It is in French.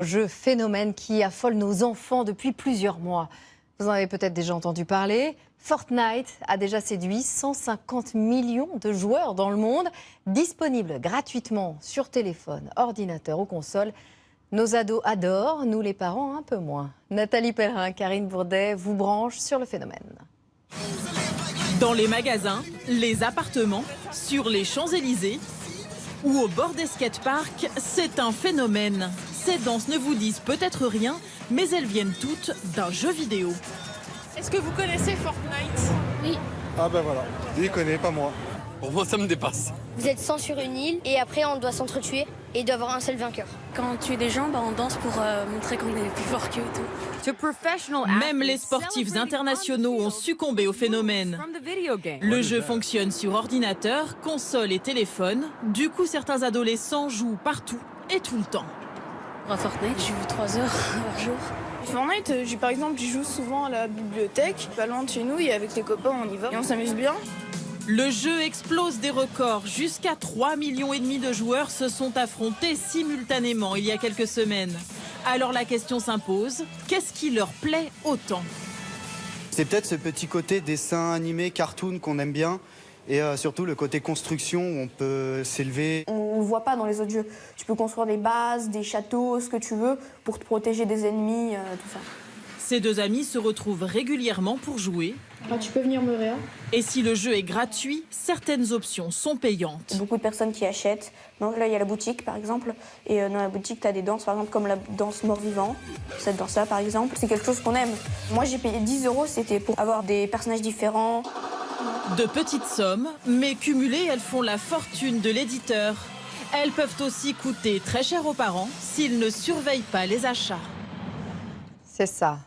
Jeu phénomène qui affole nos enfants depuis plusieurs mois. Vous en avez peut-être déjà entendu parler. Fortnite a déjà séduit 150 millions de joueurs dans le monde, disponible gratuitement sur téléphone, ordinateur ou console. Nos ados adorent, nous les parents un peu moins. Nathalie Pellerin, Karine Bourdet vous branchent sur le phénomène. Dans les magasins, les appartements, sur les Champs-Élysées ou au bord des skateparks, c'est un phénomène. Ces danses ne vous disent peut-être rien, mais elles viennent toutes d'un jeu vidéo. Est-ce que vous connaissez Fortnite? Oui. Ah ben voilà, lui il connaît, pas moi. Pour moi, ça me dépasse. Vous êtes 100 sur une île et après on doit s'entretuer et il doit y avoir un seul vainqueur. Quand on tue des gens, on danse pour montrer qu'on est plus fort qu'eux et tout. Même les sportifs internationaux ont succombé au phénomène. Le jeu fonctionne sur ordinateur, console et téléphone. Du coup, certains adolescents jouent partout et tout le temps. À Fortnite, je joue 3 heures par jour. Fortnite, par exemple, j'y joue souvent à la bibliothèque, pas loin de chez nous, et avec les copains, on y va et on s'amuse bien. Le jeu explose des records. Jusqu'à 3,5 millions de joueurs se sont affrontés simultanément il y a quelques semaines. Alors la question s'impose, qu'est-ce qui leur plaît autant? C'est peut-être ce petit côté dessin animé, cartoon qu'on aime bien. Et surtout le côté construction où on peut s'élever. On ne le voit pas dans les autres jeux. Tu peux construire des bases, des châteaux, ce que tu veux pour te protéger des ennemis, tout ça. Ces deux amis se retrouvent régulièrement pour jouer. Tu peux venir me rire. Et si le jeu est gratuit, certaines options sont payantes. Beaucoup de personnes qui achètent. Donc là, il y a la boutique, par exemple. Et dans la boutique, tu as des danses, par exemple, comme la danse mort-vivant. Cette danse-là, par exemple, c'est quelque chose qu'on aime. Moi, j'ai payé 10 €, c'était pour avoir des personnages différents. De petites sommes, mais cumulées, elles font la fortune de l'éditeur. Elles peuvent aussi coûter très cher aux parents s'ils ne surveillent pas les achats. C'est ça.